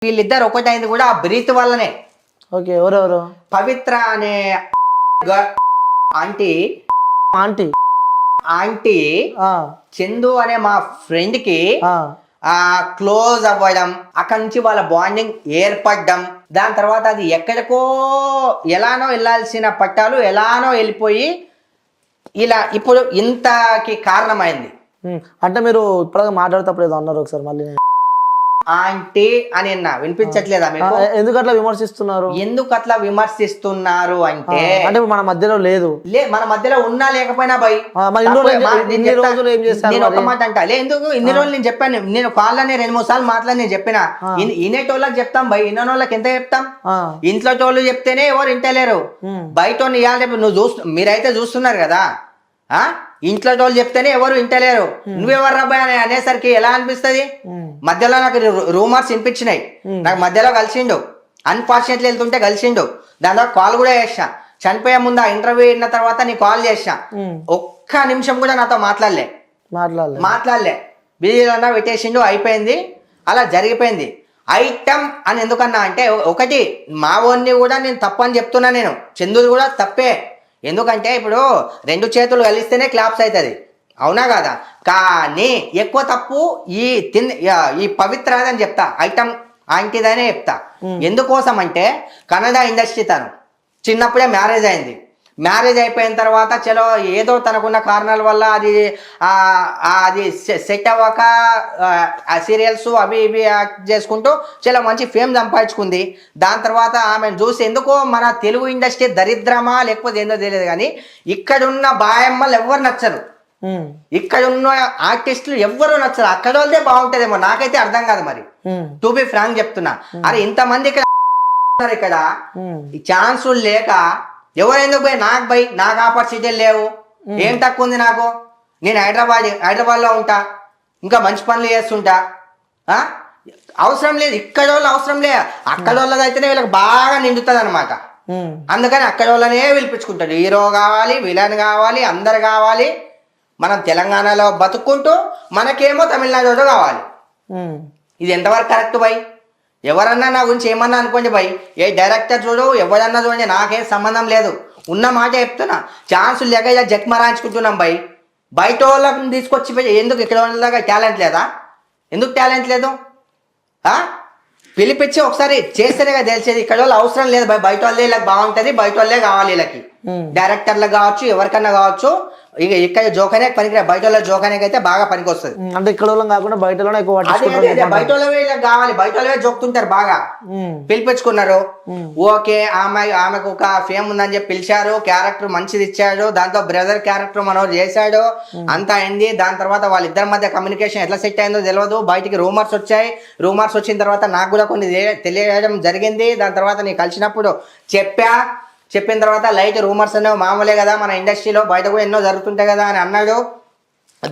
వీళ్ళిద్దరు ఒకటైంది కూడా ఆ బ్రీత్ వల్లనే. ఓకే, ఎవరెవరు? పవిత్ర అనే ఆంటీ ఆంటీ ఆంటీ చందు అనే మా ఫ్రెండ్ కి క్లోజ్ అవ్వడం, అక్కడి నుంచి వాళ్ళ బాండింగ్ ఏర్పడడం, దాని తర్వాత అది ఎక్కడికో ఎలానో వెళ్ళాల్సిన పట్టాలు ఎలానో వెళ్ళిపోయి ఇలా ఇప్పుడు ఇంతకి కారణమైంది. అంటే మీరు ఇప్పుడు మాట్లాడేటప్పుడు ఏదో అన్నారు ఒకసారి మళ్ళీ. ఆంటీ అని వినిపించట్లేదా మీకు? ఎందుకు అట్లా విమర్శిస్తున్నారు? ఎందుకు అట్లా విమర్శిస్తున్నారు అంటే మన మధ్యలో లేదు, మన మధ్యలో ఉన్నా లేకపోయినా బై నేను ఒక మాట అంటా ఎందుకు ఇన్ని రోజులు నేను చెప్పాను, నేను కాళ్ళని 2-3 సార్లు మాట్లాడి నేను చెప్పిన ఇనేటోళ్ళకి చెప్తాం బై, ఇన్నోళ్ళకి ఎంత చెప్తాం? ఇంట్లో టోళ్ళు చెప్తేనే ఎవరు ఇంటలేరు, బయట మీరైతే చూస్తున్నారు కదా, ఇంట్లో వాళ్ళు చెప్తేనే ఎవరు వింటలేరు. నువ్వెవరు రాబాయ్ అని అనేసరికి ఎలా అనిపిస్తుంది? మధ్యలో నాకు రూమర్స్ వినిపించినాయి, నాకు మధ్యలో కలిసిండు, అన్ఫార్చునేట్లీ వెళ్తుంటే కలిసిండు, దాని కాల్ కూడా చేసా. చనిపోయే ముందు ఆ ఇంటర్వ్యూ అయిన తర్వాత నీ కాల్ చేసా, ఒక్క నిమిషం కూడా నాతో మాట్లాడలే బిజీలో పెట్టేసిండు, అయిపోయింది, అలా జరిగిపోయింది. ఐటమ్ అని ఎందుకన్నా అంటే ఒకటి మా ఓన్ని కూడా నేను తప్పని చెప్తున్నా, నేను చందుది కూడా తప్పే. ఎందుకంటే ఇప్పుడు 2 చేతులు కలిస్తేనే క్లాప్స్ అవుతుంది, అవునా కదా? కానీ ఎక్కువ తప్పు ఈ పవిత్ర అని చెప్తా, ఐటమ్ ఆంటీదనే చెప్తా. ఎందుకోసం అంటే కన్నడ ఇండస్ట్రీ తను చిన్నప్పుడే మ్యారేజ్ అయింది, మ్యారేజ్ అయిపోయిన తర్వాత చలో ఏదో తనకున్న కారణాల వల్ల అది సెట్ అవ్వక ఆ సీరియల్స్ అవి ఇవి యాక్ట్ చేసుకుంటూ చాలా మంచి ఫేమ్ సంపాదించుకుంది. దాని తర్వాత ఆమెను చూసి ఎందుకో మన తెలుగు ఇండస్ట్రీ దరిద్రమా లేకపోతే ఏందో తెలియదు కానీ ఇక్కడున్న బాయమ్మలు ఎవ్వరు నచ్చరు, ఇక్కడున్న ఆర్టిస్టులు ఎవ్వరు నచ్చరు, అక్కడ వాళ్ళదే బాగుంటదేమో, నాకైతే అర్థం కాదు. మరి టు బి ఫ్రాంక్ చెప్తున్నా, అరే ఇంతమంది ఇక్కడ ఈ ఛాన్సులు లేక ఎవరు ఎందుకు నాకు ఆపర్చునిటీలు లేవు, ఏం తక్కువ ఉంది నాకు? నేను హైదరాబాద్లో ఉంటా, ఇంకా మంచి పనులు చేస్తుంటా, అవసరం లేదు ఇక్కడ వాళ్ళు అవసరం లేదు, అక్కడ వాళ్ళది అయితేనే వీళ్ళకి బాగా నిండుతుంది అనమాట. అందుకని అక్కడ వాళ్ళనే పిలిపించుకుంటాడు, హీరో కావాలి, విలన్ కావాలి, అందరు కావాలి. మనం తెలంగాణలో బతుక్కుంటూ మనకేమో తమిళనాడులో కావాలి. ఇది ఎంతవరకు కరెక్ట్ బై? ఎవరన్నా నా గురించి ఏమన్నా అనుకోండి బై, ఏ డైరెక్టర్ చూడు ఎవరన్నా చూడండి, నాకేం సంబంధం లేదు, ఉన్న మాట చెప్తున్నా. ఛాన్సులు లేక ఇలా జక్మరాయించుకుంటున్నాం బై, బయట వాళ్ళని తీసుకొచ్చి ఎందుకు ఇక్కడ వాళ్ళగా టాలెంట్ లేదా? ఎందుకు టాలెంట్ లేదు? పిలిపించి ఒకసారి చేస్తేనే కదా తెలిసేది. ఇక్కడ వాళ్ళు అవసరం లేదు బై, బయట వాళ్ళే ఇలా బాగుంటుంది, బయట వాళ్ళే కావాలి వీళ్ళకి, డైరెక్టర్లకు కావచ్చు ఎవరికన్నా కావచ్చు. ఇక ఇక్కడ జోకనే పనికి, బయట వాళ్ళ జోకనేకి అయితే బాగా పనికి వస్తుంది. అంటే ఇక్కడ కాకుండా బయట బయట వాళ్ళవే కావాలి, బయట వాళ్ళవే జోకుతుంటారు బాగా. పిలిపించుకున్నారు, ఓకే, ఆమెకు ఒక ఫేమ్ ఉందని చెప్పి పిలిచారు, క్యారెక్టర్ మంచిది ఇచ్చాడు, దాంతో బ్రదర్ క్యారెక్టర్ మనోడు చేశాడు, అంతా అయింది. దాని తర్వాత వాళ్ళిద్దరి మధ్య కమ్యూనికేషన్ ఎట్లా సెట్ అయిందో తెలియదు, బయటికి రూమర్స్ వచ్చాయి. రూమర్స్ వచ్చిన తర్వాత నాకు కూడా కొన్ని తెలియడం జరిగింది. దాని తర్వాత నేను కలిసినప్పుడు చెప్పిన తర్వాత లైట్ రూమర్స్ అనేవి మామూలే కదా, మన ఇండస్ట్రీలో బయట కూడా ఎన్నో జరుగుతుంటాయి కదా అని అన్నాడు.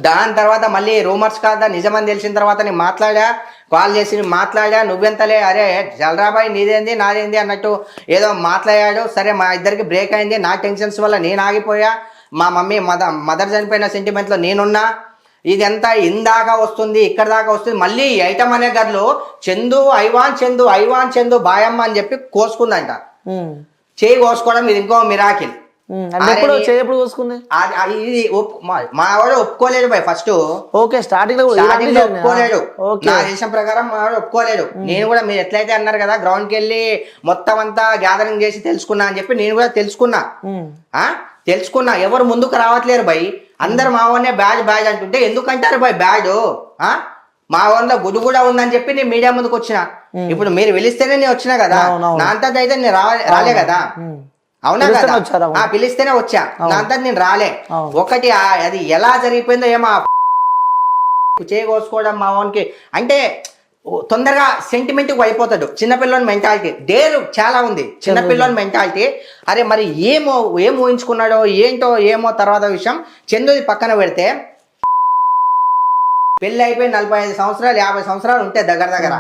దాని తర్వాత మళ్ళీ రూమర్స్ కాదా నిజమని తెలిసిన తర్వాత నేను కాల్ చేసి మాట్లాడా, నువ్వెంతలే, అరే జలరాబాయ్ నీదేంది నాదేంది అన్నట్టు ఏదో మాట్లాడాడు. సరే మా ఇద్దరికి బ్రేక్ అయింది, నా టెన్షన్స్ వల్ల నేను ఆగిపోయా, మా మమ్మీ మదర్ చనిపోయిన సెంటిమెంట్లో నేనున్నా. ఇదంతా ఇందాక వస్తుంది, ఇక్కడ దాకా వస్తుంది. మళ్ళీ ఐటమ్ అనే గర్లు చందు ఐవాన్ చందు బాయమ్మ అని చెప్పి కోసుకుందంట. చేయి కోసుకోవడం ఇది ఇంకో మిరాకిల్. ఇది మా వాడు ఒప్పుకోలేడు బై ఫస్ట్. ఓకే, స్టార్టింగ్ ఒప్పుకోలేడు, నా దేశం ప్రకారం మా వాడు ఒప్పుకోలేడు. నేను కూడా మీరు ఎట్లయితే అన్నారు కదా గ్రౌండ్కి వెళ్ళి మొత్తం అంతా గ్యాదరింగ్ చేసి తెలుసుకున్నా అని చెప్పి నేను కూడా తెలుసుకున్నా. ఎవరు ముందుకు రావట్లేరు బై, అందరు మా వాడినే బ్యాడ్ అంటుంటే ఎందుకంటారు బై బ్యాడ్? మా వాళ్ళ గుడి కూడా ఉందని చెప్పి నేను మీడియా ముందుకు వచ్చిన. ఇప్పుడు మీరు పిలిస్తేనే నేను వచ్చినా కదా, నా అంతా అయితే నేను రాలే కదా, అవునా కదా? పిలిస్తేనే వచ్చా, నా అంతా నేను రాలే. ఒకటి అది ఎలా జరిగిపోయిందో ఏమో కోసుకోవడం మా వానికి అంటే తొందరగా సెంటిమెంట్ అయిపోతాడు. చిన్నపిల్లని మెంటాలిటీ డేరు చాలా ఉంది, చిన్నపిల్లని మెంటాలిటీ. అరే మరి ఏం ఊహించుకున్నాడో ఏంటో ఏమో తర్వాత విషయం. చందుది పక్కన పెడితే పెళ్ళి అయిపోయి 45 సంవత్సరాలు 50 సంవత్సరాలు ఉంటే దగ్గర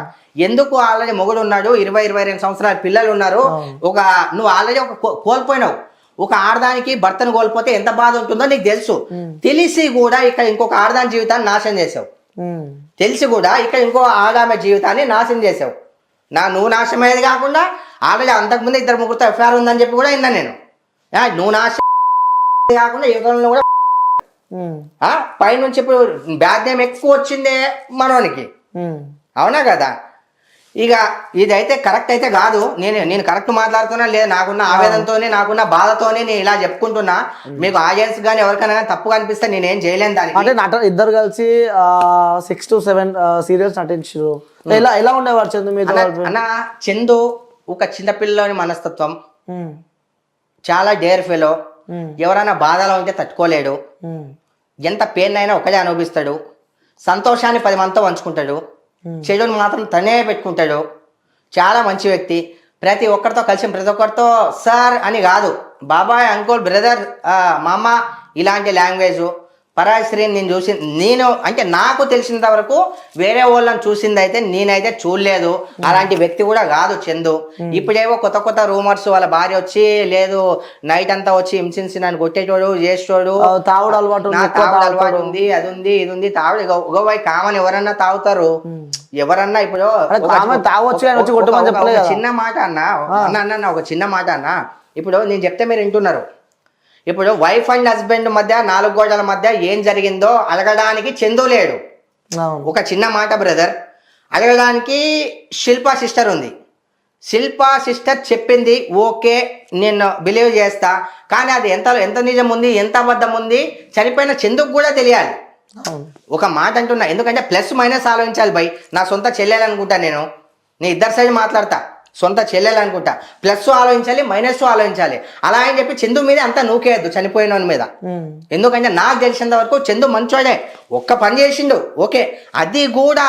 ఎందుకు ఆల్రెడీ మొగుడు ఉన్నాడు, 20-22 సంవత్సరాల పిల్లలు ఉన్నారు. నువ్వు ఆల్రెడీ కోల్పోయినావు. ఒక ఆడదానికి భర్తను కోల్పోతే ఎంత బాధ ఉంటుందో నీకు తెలుసు. తెలిసి కూడా ఇక్కడ ఇంకొక ఆడదాని జీవితాన్ని నాశనం చేసావు, తెలిసి కూడా ఇక్కడ ఇంకో ఆడామె జీవితాన్ని నాశనం చేసావు. నువ్వు నాశనం అయ్యేది కాకుండా ఆల్రెడీ అంతకుముందు 2-3 ఎఫ్ఐఆర్ ఉందని చెప్పి కూడా విన్నా నేను. నువ్వు నాశనం కాకుండా యువతలో కూడా పైనుంచి ఇప్పుడు బ్యాడ్ నేమ్ ఎక్కువ వచ్చిందే మనోనికి. అవునా కదా? ఇక ఇదైతే కరెక్ట్ అయితే కాదు. నేను కరెక్ట్ మాట్లాడుతున్నా లేదు, నాకున్న ఆవేదనతోనే నాకున్న బాధతోనే నేను ఇలా చెప్పుకుంటున్నా. మీకు ఆడియన్స్ కానీ ఎవరికైనా కానీ తప్పుగా అనిపిస్తే నేనేం చేయలేను దానికి. అంటే ఇద్దరు కలిసి 6 to 7 సీరియల్స్ నటించారు. ఎలా ఉండేవారు చందు మీద? అన్న చందు ఒక చిన్నపిల్లని మనస్తత్వం, చాలా డేర్ ఫెలో. ఎవరైనా బాధలో ఉంటే తట్టుకోలేడు. ఎంత పెయిన్ అయినా ఒకటే అనుభవిస్తాడు. సంతోషాన్ని 10 మందితో పంచుకుంటాడు. చెడుని మాత్రం తనే పెట్టుకుంటాడు. చాలా మంచి వ్యక్తి. ప్రతి ఒక్కరితో కలిసి ప్రతి ఒక్కరితో సార్ అని కాదు, బాబాయ్, అంకుల్, బ్రదర్, మామ, ఇలాంటి లాంగ్వేజ్. పరాయి స్త్రీని నేను అంటే నాకు తెలిసినంత వరకు వేరే వాళ్ళని చూసింది అయితే నేనైతే చూడలేదు. అలాంటి వ్యక్తి కూడా కాదు చందు. ఇప్పుడేవో కొత్త రూమర్స్, వాళ్ళ భార్య వచ్చి లేదు నైట్ అంతా వచ్చి హింసించి నన్ను కొట్టేటోడు చేసేటోడు, తాగుడు అలవాటు ఉంది, అది ఉంది, ఇది ఉంది. తాగుడు ఒకవై కామన్ ఎవరన్నా తాగుతారు. ఎవరన్నా ఇప్పుడు చిన్న మాట అన్న ఒక చిన్న మాట అన్న, ఇప్పుడు నేను చెప్తే మీరు వింటున్నారు. ఇప్పుడు వైఫ్ అండ్ హస్బెండ్ మధ్య 4 గోడల మధ్య ఏం జరిగిందో అడగడానికి చందు లేడు. ఒక చిన్న మాట బ్రదర్, అడగడానికి శిల్పా సిస్టర్ ఉంది. శిల్పా సిస్టర్ చెప్పింది ఓకే, నేను బిలీవ్ చేస్తా. కానీ అది ఎంత నిజం ఉంది, ఎంత అబద్ధం ఉంది చనిపోయిన చందుకు కూడా తెలియాలి. ఒక మాట అంటున్నా, ఎందుకంటే ప్లస్ మైనస్ ఆలోచించాలి బై. నా సొంత చెల్లెలనుకుంటా, నేను ఇద్దరు సైడ్ మాట్లాడతా. సొంత చెల్లెలు అనుకుంటా, ప్లస్ ఆలోచించాలి, మైనస్ ఆలోచించాలి. అలా అని చెప్పి చందు మీద అంతా నూకేయద్దు చనిపోయిన మీద. ఎందుకంటే నాకు తెలిసినంత వరకు చందు మంచోడే, ఒక్క పని చేసిండు ఓకే. అది కూడా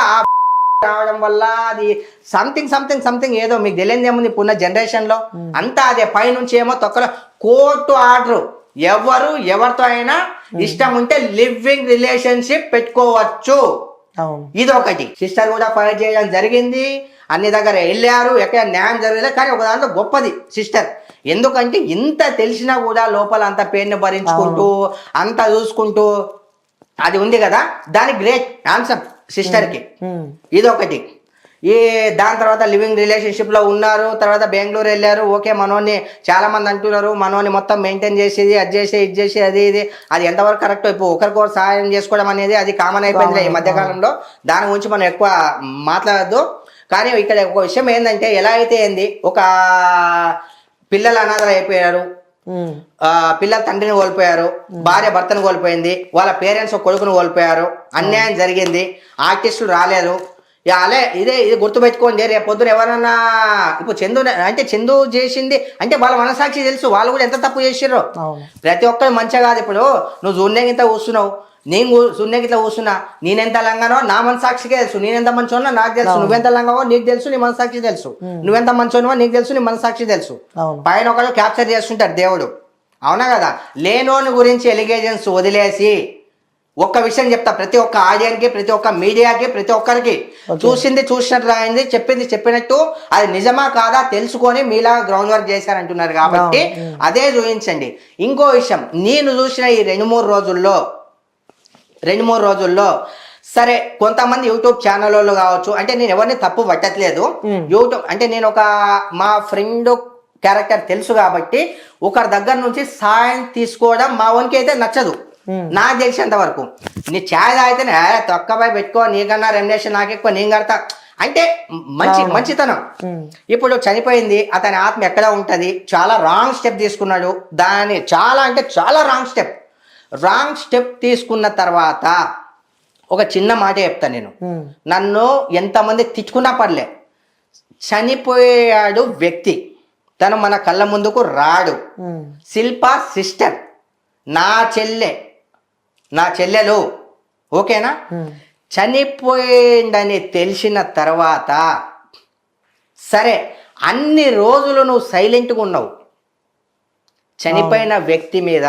రావడం వల్ల అది సంథింగ్ ఏదో మీకు తెలియదు ఏముంది. ఇప్పుడున్న జనరేషన్ లో అంతా అదే పైనుంచి ఏమో తొక్కలో కోర్టు ఆర్డర్. ఎవరితో అయినా ఇష్టం ఉంటే లివింగ్ రిలేషన్షిప్ పెట్టుకోవచ్చు. ఇది ఒకటి. సిస్టర్ కూడా ఫైట్ చేయడం జరిగింది, అన్ని దగ్గర వెళ్ళారు, ఎక్కడ న్యాయం జరగలేదు. కానీ ఒక దాంట్లో గొప్పది సిస్టర్. ఎందుకంటే ఇంత తెలిసినా కూడా లోపల అంత పెయిన్ భరించుకుంటూ అంత చూసుకుంటూ అది ఉంది కదా, దాని గ్రేట్ ఆన్సర్ సిస్టర్కి. ఇదొకటి. దాని తర్వాత లివింగ్ రిలేషన్షిప్ లో ఉన్నారు. తర్వాత బెంగళూరు వెళ్ళారు. ఓకే, మనోని చాలా మంది అంటున్నారు మనోని మొత్తం మెయింటైన్ చేసేది, అది చేసి ఇది చేసి అది ఎంతవరకు కరెక్ట్. ఇప్పుడు ఒకరికొకరు సహాయం చేసుకోవడం అనేది అది కామన్ అయిపోయింది ఈ మధ్యకాలంలో. దాని గురించి మనం ఎక్కువ మాట్లాడద్దు. కానీ ఇక్కడ ఒక విషయం ఏంటంటే, ఎలా అయితే ఏంది, ఒక పిల్లలు అనాథలు అయిపోయారు, పిల్లల తండ్రిని కోల్పోయారు, భార్య భర్తను కోల్పోయింది, వాళ్ళ పేరెంట్స్ ఒక కొడుకును కోల్పోయారు, అన్యాయం జరిగింది, ఆర్టిస్టులు రాలేరు. ఇది గుర్తుపెట్టుకోండి. రేపు పొద్దున ఎవరన్నా ఇప్పుడు చందు చేసింది అంటే వాళ్ళ మనసాక్షి తెలుసు, వాళ్ళు కూడా ఎంత తప్పు చేసిర్రో. ప్రతి ఒక్కరు మంచిగా కాదు. ఇప్పుడు నువ్వు జూన్యంగిత కూర్చున్నావు, నేను శూన్యగిట్లా కూర్చున్నా, నేనెంత లంగానో నా మనసాక్షికే తెలుసు, నేనెంత మంచోనో నాకు తెలుసు, నువ్వెంత లంగావో నీకు తెలుసు, నీ మనసాక్షి తెలుసు, నువ్వెంత మంచోనో నీకు తెలుసు, నీ మనసాక్షి తెలుసు. పైన ఒకళ్ళు క్యాప్చర్ చేస్తుంటారు దేవుడు. అవునా కదా? లేనోని గురించి ఎలిగేషన్స్ వదిలేసి ఒక్క విషయం చెప్తా, ప్రతి ఒక్క ఆడియన్కి, ప్రతి ఒక్క మీడియాకి, ప్రతి ఒక్కరికి చూసింది చూసినట్టు రాయింది, చెప్పింది చెప్పినట్టు అది నిజమా కాదా తెలుసుకొని మీలా గ్రౌండ్ వర్క్ చేశారంటున్నారు కాబట్టి అదే చూపించండి. ఇంకో విషయం, నేను చూసిన ఈ 2-3 రోజుల్లో సరే కొంతమంది యూట్యూబ్ ఛానల్ వాళ్ళు కావచ్చు, అంటే నేను ఎవరిని తప్పు పట్టట్లేదు. యూట్యూబ్ అంటే నేను ఒక మా ఫ్రెండ్ క్యారెక్టర్ తెలుసు కాబట్టి ఒకరి దగ్గర నుంచి సాయం తీసుకోవడం మా ఓనికి అయితే నచ్చదు. నాకు తెలిసినంత వరకు నీ ఛాయ్ తాగితేనే తొక్కపై పెట్టుకో, నీకన్నా రెమ్యునరేషన్ నాకు ఎక్కువ, నేను కడతా అంటే మంచితనం. ఇప్పుడు చనిపోయింది, అతని ఆత్మ ఎక్కడ ఉంటది, చాలా రాంగ్ స్టెప్ తీసుకున్నాడు. చాలా రాంగ్ స్టెప్ తీసుకున్న తర్వాత ఒక చిన్న మాట చెప్తా నేను. నన్ను ఎంతమంది తిట్టుకున్నా పర్లే, చనిపోయాడు వ్యక్తి, తను మన కళ్ళ ముందుకు రాడు. శిల్పా సిస్టర్, నా చెల్లెలు, ఓకేనా? చనిపోయిందని తెలిసిన తర్వాత సరే అన్ని రోజులు నువ్వు సైలెంట్గా ఉన్నావు. చనిపోయిన వ్యక్తి మీద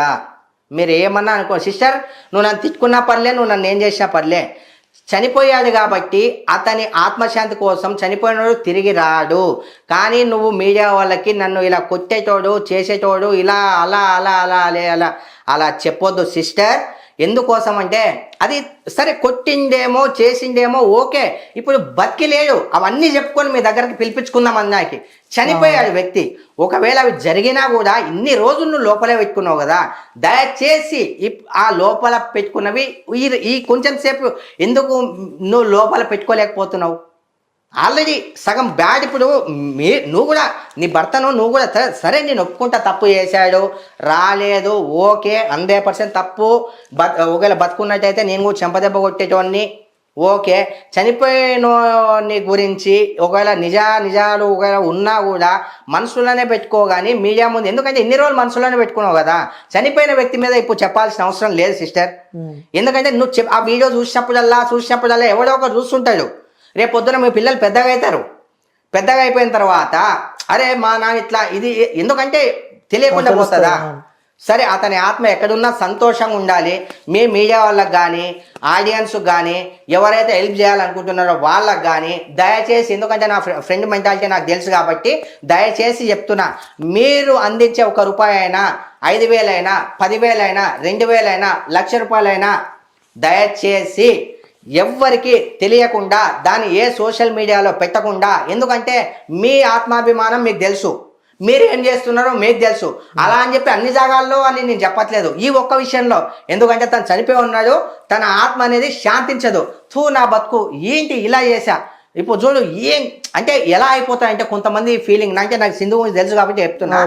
మీరు ఏమన్నా అనుకో సిస్టర్, నువ్వు నన్ను తిట్టుకున్నా పర్లే, నువ్వు నన్ను ఏం చేసినా పర్లే, చనిపోయాడు కాబట్టి అతని ఆత్మశాంతి కోసం చనిపోయినోడు తిరిగి రాడు. కానీ నువ్వు మీడియా వాళ్ళకి నన్ను ఇలా కొట్టేటోడు చేసేటోడు ఇలా అలా చెప్పొద్దు సిస్టర్. ఎందుకోసం అంటే అది సరే కొట్టిండేమో చేసిండేమో ఓకే, ఇప్పుడు బతికి లేడు, అవన్నీ చెప్పుకొని మీ దగ్గరికి పిలిపించుకుందాం అన్నాకి. చనిపోయాడు వ్యక్తి. ఒకవేళ అవి జరిగినా కూడా ఇన్ని రోజులు నువ్వు లోపలే పెట్టుకున్నావు కదా, దయచేసి ఆ లోపల పెట్టుకున్నవి ఈ కొంచెం సేపు ఎందుకు నువ్వు లోపల పెట్టుకోలేకపోతున్నావు? ఆల్రెడీ సగం బ్యాడ్. ఇప్పుడు నువ్వు కూడా నీ భర్తను నువ్వు కూడా సరే నేను ఒప్పుకుంటా, తప్పు చేశాడు, రాలేదు, ఓకే 100% తప్పు. ఒకవేళ బతుకున్నట్టయితే నేను కూడా చెంపదెబ్బ కొట్టేటోన్ని, ఓకే. చనిపోయినోని గురించి ఒకవేళ నిజాలు ఒకవేళ ఉన్నా కూడా మనసులోనే పెట్టుకోగాని మీడియా ముందు, ఎందుకంటే ఇన్ని రోజులు మనసులోనే పెట్టుకున్నావు కదా, చనిపోయిన వ్యక్తి మీద ఇప్పుడు చెప్పాల్సిన అవసరం లేదు సిస్టర్. ఎందుకంటే నువ్వు ఆ వీడియో చూసినప్పుడల్లా ఎవడో ఒకరు చూస్తుంటాడు. రేపు పొద్దున మీ పిల్లలు పెద్దగా అవుతారు. పెద్దగా అయిపోయిన తర్వాత అరే మా నాన్న ఇట్లా ఇది ఎందుకంటే తెలియకుండా పోతుందా? సరే అతని ఆత్మ ఎక్కడున్నా సంతోషంగా ఉండాలి. మీ మీడియా వాళ్ళకి కానీ ఆడియన్స్కి కానీ ఎవరైతే హెల్ప్ చేయాలనుకుంటున్నారో వాళ్ళకి కానీ దయచేసి, ఎందుకంటే నా ఫ్రెండ్ మెంటాలిటీ నాకు తెలుసు కాబట్టి దయచేసి చెప్తున్నా, మీరు అందించే ₹1 అయినా 5,000 అయినా 10,000 అయినా 2,000 అయినా ₹1,00,000 దయచేసి ఎవ్వరికి తెలియకుండా దాన్ని ఏ సోషల్ మీడియాలో పెట్టకుండా, ఎందుకంటే మీ ఆత్మాభిమానం మీకు తెలుసు, మీరు ఏం చేస్తున్నారో మీకు తెలుసు. అలా అని చెప్పి అన్ని జాగాల్లో అని నేను చెప్పట్లేదు, ఈ ఒక్క విషయంలో. ఎందుకంటే తను చనిపోయి ఉన్నాడు, తన ఆత్మ అనేది శాంతించదు. నా బతుకు ఏంటి ఇలా చేశా. ఇప్పుడు చూడు ఏం అంటే ఎలా అయిపోతాయంటే కొంతమంది ఫీలింగ్, అంటే నాకు సింధు గురించి తెలుసు కాబట్టి చెప్తున్నా.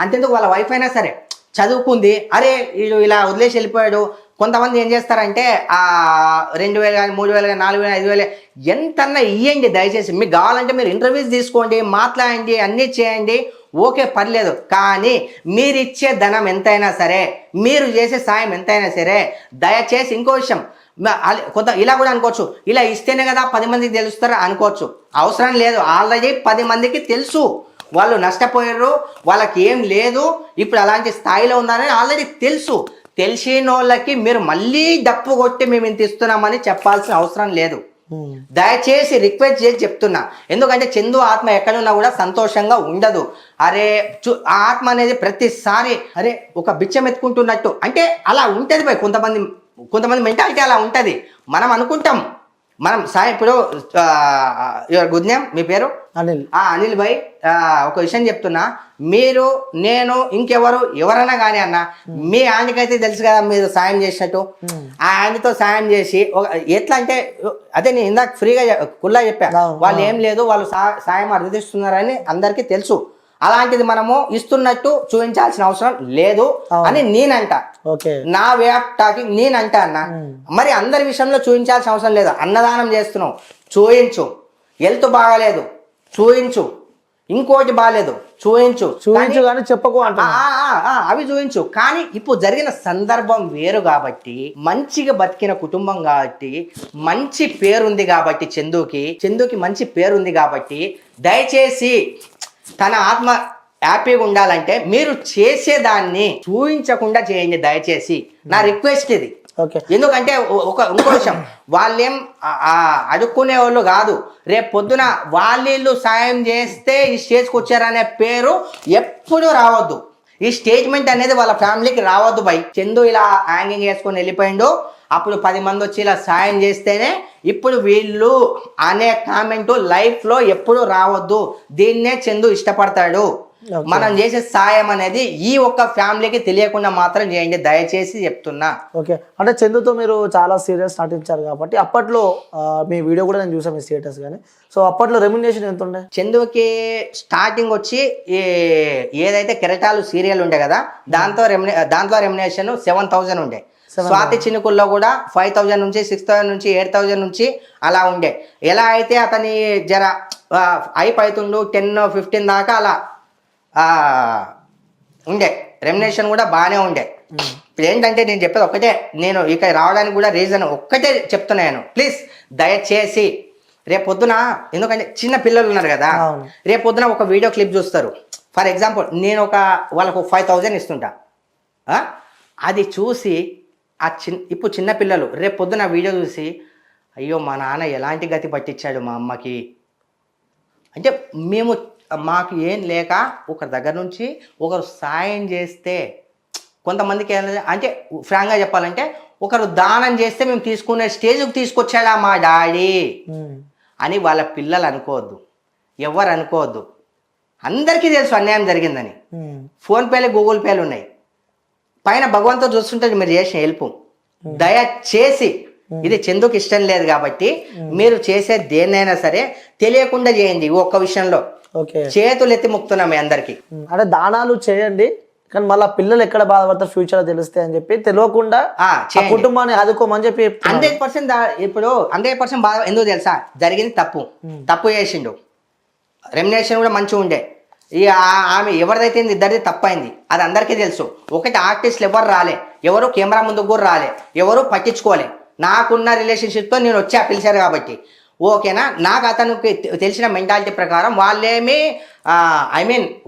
అంతెందుకు వాళ్ళ వైఫ్ అయినా సరే చదువుకుంది, అరే వీడు ఇలా వదిలేసి వెళ్ళిపోయాడు. కొంతమంది ఏం చేస్తారంటే 2,000 కానీ 3,000 కానీ 4,000 5,000 ఎంతన్నా ఇవ్వండి దయచేసి. మీకు కావాలంటే మీరు ఇంటర్వ్యూస్ తీసుకోండి, మాట్లాడండి, అన్నీ చేయండి, ఓకే పర్లేదు. కానీ మీరు ఇచ్చే ధనం ఎంతైనా సరే, మీరు చేసే సాయం ఎంతైనా సరే దయచేసి. ఇంకో విషయం, కొంత ఇలా కూడా అనుకోవచ్చు, ఇలా ఇస్తేనే కదా 10 మందికి తెలుస్తారా అనుకోవచ్చు. అవసరం లేదు, ఆల్రెడీ 10 మందికి తెలుసు, వాళ్ళు నష్టపోయారు, వాళ్ళకి ఏం లేదు, ఇప్పుడు అలాంటి స్థాయిలో ఉన్నారని ఆల్రెడీ తెలుసు. తెలిసిన వాళ్ళకి మీరు మళ్ళీ డప్పు కొట్టి మేము ఇంత ఇస్తున్నామని చెప్పాల్సిన అవసరం లేదు. దయచేసి రిక్వెస్ట్ చేసి చెప్తున్నా, ఎందుకంటే చందు ఆత్మ ఎక్కడున్నా కూడా సంతోషంగా ఉండదు. అరే ఆ ఆత్మ అనేది ప్రతిసారి అరే ఒక బిచ్చం ఎత్తుకుంటున్నట్టు అంటే అలా ఉంటుంది భయ్. కొంతమంది మెంటాలిటీ అలా ఉంటుంది. మనం అనుకుంటాం మనం సాయం. ఇప్పుడు యువర్ గుడ్ నేమ్, మీ పేరు? అనిల్ భాయ్, ఒక విషయం చెప్తున్నా, మీరు నేను ఇంకెవరు ఎవరైనా కానీ అన్న, మీ ఆయనకైతే తెలుసు కదా మీరు సాయం చేసినట్టు. ఆ ఆయనతో సాయం చేసి ఎట్లా అంటే అదే నేను ఇందాక ఫ్రీగా కుల్లా చెప్పా, వాళ్ళు ఏం లేదు, వాళ్ళు సాయం అర్థిస్తున్నారని అందరికీ తెలుసు. అలాంటిది మనము ఇస్తున్నట్టు చూపించాల్సిన అవసరం లేదు అని నేనంట. నా వే ఆఫ్ టాకింగ్ నేనంట అన్న. మరి అందరి విషయంలో చూపించాల్సిన అవసరం లేదు. అన్నదానం చేస్తున్నావు, చూయించు. హెల్త్ బాగాలేదు, చూయించు. ఇంకోటి బాగాలేదు, చూయించు కానీ చెప్పకు అంట, అవి చూయించు. కానీ ఇప్పుడు జరిగిన సందర్భం వేరు కాబట్టి, మంచిగా బతికిన కుటుంబం కాబట్టి, మంచి పేరుంది కాబట్టి, చందుకి మంచి పేరుంది కాబట్టి దయచేసి తన ఆత్మ హ్యాపీగా ఉండాలంటే మీరు చేసేదాన్ని చూపించకుండా చేయండి దయచేసి. నా రిక్వెస్ట్ ఇది. ఎందుకంటే ఇంకో విషయం, వాళ్ళేం అడుక్కునే వాళ్ళు కాదు. రేపు పొద్దున వాళ్ళు సాయం చేస్తే ఈ స్టేజ్కి వచ్చారనే పేరు ఎప్పుడు రావద్దు. ఈ స్టేట్మెంట్ అనేది వాళ్ళ ఫ్యామిలీకి రావద్దు బై. చందు ఇలా హ్యాంగింగ్ వేసుకొని వెళ్ళిపోయిండు, అప్పుడు 10 మంది వచ్చి ఇలా సాయం చేస్తేనే ఇప్పుడు వీళ్ళు అనే కామెంట్ లైఫ్లో ఎప్పుడు రావద్దు. దీన్నే చందు ఇష్టపడతాడు. మనం చేసే సాయం అనేది ఈ ఒక్క ఫ్యామిలీకి తెలియకుండా మాత్రం చేయండి దయచేసి చెప్తున్నా. ఓకే, అంటే చందుతో మీరు చాలా సీరియస్ నటించారు కాబట్టి అప్పట్లో మీ వీడియో కూడా నేను చూసాను, మీ స్టేటస్ కానీ. సో అప్పట్లో రెమ్యునరేషన్ ఎంత ఉండే చందుకి? స్టార్టింగ్ వచ్చి ఏదైతే కెరటాలు సీరియల్ ఉండే కదా, దాంట్లో రెమ్యునరేషన్ 7,000 ఉండే. స్వాతి చినుకుల్లో కూడా 5,000 నుంచి 6,000 నుంచి 8,000 నుంచి అలా ఉండే. ఎలా అయితే అతని జర అయిపోతుండు 10-15 దాకా అలా ఉండే. రెమ్యునరేషన్ కూడా బాగానే ఉండే. ఇప్పుడు ఏంటంటే నేను చెప్పేది ఒకటే, నేను ఇక్కడ రావడానికి కూడా రీజన్ ఒక్కటే చెప్తున్నాను. ప్లీజ్ దయచేసి రేపు పొద్దున, ఎందుకంటే చిన్న పిల్లలు ఉన్నారు కదా, రేపు పొద్దున ఒక వీడియో క్లిప్ చూస్తారు. ఫర్ ఎగ్జాంపుల్ నేను వాళ్ళకు 5,000 ఇస్తుంటా. అది చూసి ఇప్పుడు చిన్న పిల్లలు రేపు పొద్దున వీడియో చూసి అయ్యో మా నాన్న ఎలాంటి గతి పట్టించాడు మా అమ్మకి అంటే, మాకు ఏం లేక ఒకరి దగ్గర నుంచి ఒకరు సాయం చేస్తే కొంతమందికి అంటే ఫ్రాంక్గా చెప్పాలంటే ఒకరు దానం చేస్తే మేము తీసుకునే స్టేజ్కి తీసుకొచ్చాడా మా డాడీ అని వాళ్ళ పిల్లలు అనుకోవద్దు, ఎవరు అనుకోవద్దు. అందరికీ తెలుసు అన్యాయం జరిగిందని. ఫోన్పేలు గూగుల్ పేలు ఉన్నాయి, పైన భగవంతుడు చూస్తుంటే మీరు చేసిన హెల్ప్. దయచేసి ఇది చందుకు ఇష్టం లేదు కాబట్టి మీరు చేసే దేన్నైనా సరే తెలియకుండా చేయండి. ఒక్క విషయంలో చేతులు ఎత్తి ముక్తున్నాం మీ అందరికి. అంటే దానాలు చేయండి కానీ మళ్ళీ పిల్లలు ఎక్కడ బాధపడతారు ఫ్యూచర్ లో తెలుస్తాయి అని చెప్పి తెలియకుండా కుటుంబాన్ని ఆదుకోమని చెప్పి 100%. ఇప్పుడు 100% బాధ ఎందుకు తెలుసా? జరిగింది తప్పు చేసిండు, రెమ్యునరేషన్ కూడా మంచిగా ఉండే. ఆమె ఎవరిదైతే ఇద్దరిది తప్పైంది అది అందరికీ తెలుసు. ఒకటి ఆర్టిస్టులు ఎవరు రాలే, ఎవరు కెమెరా ముందుకు కూడా రాలే, ఎవరు పట్టించుకోలే. నాకున్న రిలేషన్షిప్తో నేను వచ్చా పిలిచారు కాబట్టి ఓకేనా. నాకు అతనికి తెలిసిన మెంటాలిటీ ప్రకారం వాళ్ళేమి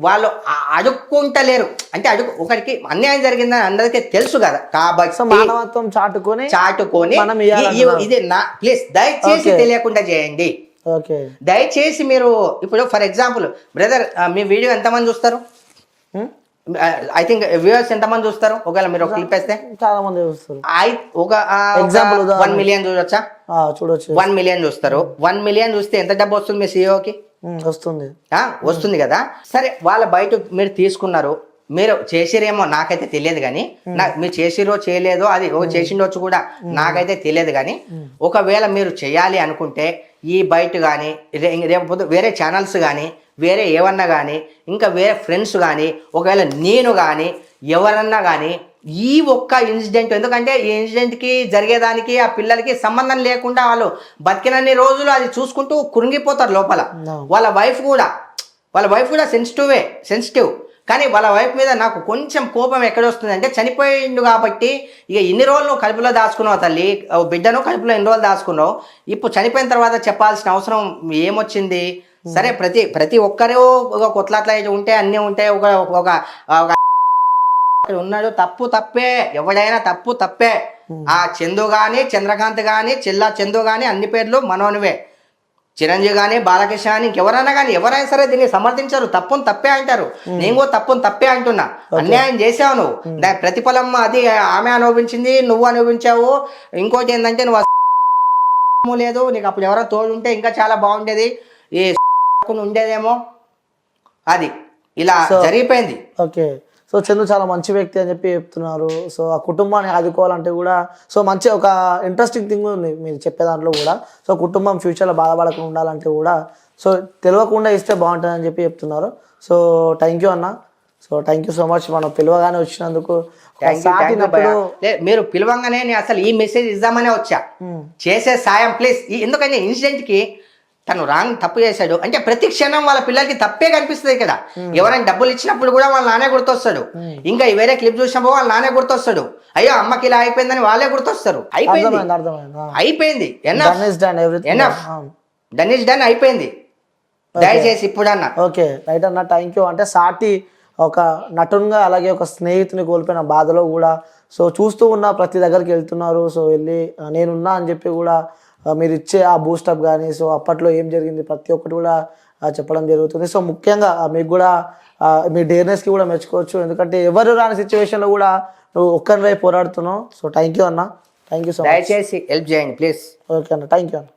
వాళ్ళు అడుక్కుంటలేరు. అంటే ఒకరికి అన్యాయం జరిగిందని అందరికీ తెలుసు కదా, కాబట్టి మానవత్వం చాటుకొని ఇది నా ప్లీజ్ దయచేసి తెలియకుండా చేయండి. దయచేసి మీరు ఇప్పుడు for example brother me video ఎంతమంది చూస్తారు? ఐ థింక్ వ్యూవర్స్ ఎంతమంది చూస్తారు? ఒకవేళ మీరు ఒక క్లిప్ వేస్తే చాలా మంది చూస్తారు. ఒక ఎగ్జాంపుల్ 1 మిలియన్ చూడొచ్చా? చూడొచ్చు. 1 మిలియన్ చూస్తారు. 1 మిలియన్ చూస్తే ఎంత డబ్బు వస్తుంది మీ సిఇఓకి? వస్తుంది కదా. సరే వాళ్ళ బయట మీరు తీసుకున్నారు, మీరు చేసిరేమో నాకైతే తెలియదు కానీ మీరు చేసిరో చేయలేదో అది చేసిండొచ్చు కూడా నాకైతే తెలియదు కానీ ఒకవేళ మీరు చేయాలి అనుకుంటే ఈ బయట కానీ రేపు వేరే ఛానల్స్ కానీ వేరే ఏమన్నా కానీ ఇంకా వేరే ఫ్రెండ్స్ కానీ ఒకవేళ నేను కానీ ఎవరన్నా కానీ ఈ ఒక్క ఇన్సిడెంట్, ఎందుకంటే ఈ ఇన్సిడెంట్కి జరిగేదానికి ఆ పిల్లలకి సంబంధం లేకుండా వాళ్ళు బతికినన్ని రోజులు అది చూసుకుంటూ కురింగిపోతారు లోపల. వాళ్ళ వైఫ్ కూడా సెన్సిటివ్ కానీ వాళ్ళ వైఫ్ మీద నాకు కొంచెం కోపం ఎక్కడొస్తుంది అంటే చనిపోయిండు కాబట్టి ఇక ఇన్ని రోజులు నువ్వు కడుపులో దాచుకున్నావు తల్లి, బిడ్డను కడుపులో ఎన్ని రోజులు దాచుకున్నావు, ఇప్పుడు చనిపోయిన తర్వాత చెప్పాల్సిన అవసరం ఏమొచ్చింది? సరే ప్రతి ఒక్కరూ ఒక కొట్లాట్ల ఉంటే అన్నీ ఉంటాయి. ఒక ఉన్నాడు తప్పే, ఎవడైనా తప్పే. ఆ చందు గాని చంద్రకాంత్ గాని చందు గాని అన్ని పేర్లు మనోనివే. చిరంజీవి కానీ బాలకృష్ణ కానీ ఇంకెవరైనా కానీ ఎవరైనా సరే దీన్ని సమర్థించారు. తప్పే అంటారు. నేను కూడా తప్పే అంటున్నా. అన్యాయం చేసావు నువ్వు, దాని ప్రతిఫలం అది ఆమె అనుభవించింది, నువ్వు అనుభవించావు. ఇంకోటి ఏంటంటే నువ్వు లేదు, నీకు అప్పుడు ఎవరో తోడు ఉంటే ఇంకా చాలా బాగుండేది, ఈ ఉండేదేమో. అది ఇలా జరిగిపోయింది. ఓకే. సో చందు చాలా మంచి వ్యక్తి అని చెప్పి చెప్తున్నారు. సో ఆ కుటుంబాన్ని ఆదుకోవాలంటే కూడా సో మంచి ఒక ఇంట్రెస్టింగ్ థింగ్ ఉంది మీరు చెప్పే దాంట్లో కూడా. సో కుటుంబం ఫ్యూచర్లో బాధపడకుండా ఉండాలంటే కూడా సో తెలియకుండా ఇస్తే బాగుంటుందని చెప్పి చెప్తున్నారు. సో థ్యాంక్ యూ అన్న. So thank you so much మనం పిలవగానే వచ్చినందుకు. మీరు పిలవంగానే నేను అసలు ఈ మెసేజ్ ఇద్దామనే వచ్చా, చేసే సాయం ప్లీజ్. ఎందుకంటే ఇన్సిడెంట్కి తను తప్పు చేశాడు అంటే ప్రతి క్షణం వాళ్ళ పిల్లలకి తప్పే కనిపిస్తుంది కదా. ఎవరైనా డబ్బులు ఇచ్చినప్పుడు కూడా వాళ్ళ నానే గుర్తొస్తాడు, ఇంకా వేరే క్లిప్ చూసినప్పుడు వాళ్ళ నానే గుర్తొస్తాడు, అయ్యో అమ్మకి ఇలా అయిపోయిందని వాళ్ళే గుర్తొస్తారు. అయిపోయింది అయిపోయింది. దయచేసి ఇప్పుడన్నా. ఓకే రైట్ అన్న, థ్యాంక్ యూ. అంటే సాటి ఒక నటునిగా అలాగే ఒక స్నేహితుని కోల్పోయిన బాధలో కూడా సో చూస్తూ ఉన్న ప్రతి దగ్గరికి వెళ్తున్నారు. సో వెళ్ళి నేనున్నా అని చెప్పి కూడా మీరు ఇచ్చే ఆ బూస్టప్ కానీ సో అప్పట్లో ఏం జరిగింది ప్రతి ఒక్కటి కూడా చెప్పడం జరుగుతుంది. సో ముఖ్యంగా మీకు కూడా మీ డేర్నెస్కి కూడా మెచ్చుకోవచ్చు, ఎందుకంటే ఎవరు రాని సిచ్యువేషన్లో కూడా నువ్వు ఒక్కరివై పోరాడుతున్నావు. సో థ్యాంక్ యూ అన్న, థ్యాంక్ యూ సో మచ్. దయచేసి హెల్ప్ చేయండి ప్లీజ్. ఓకే అన్న, థ్యాంక్ యూ అన్న.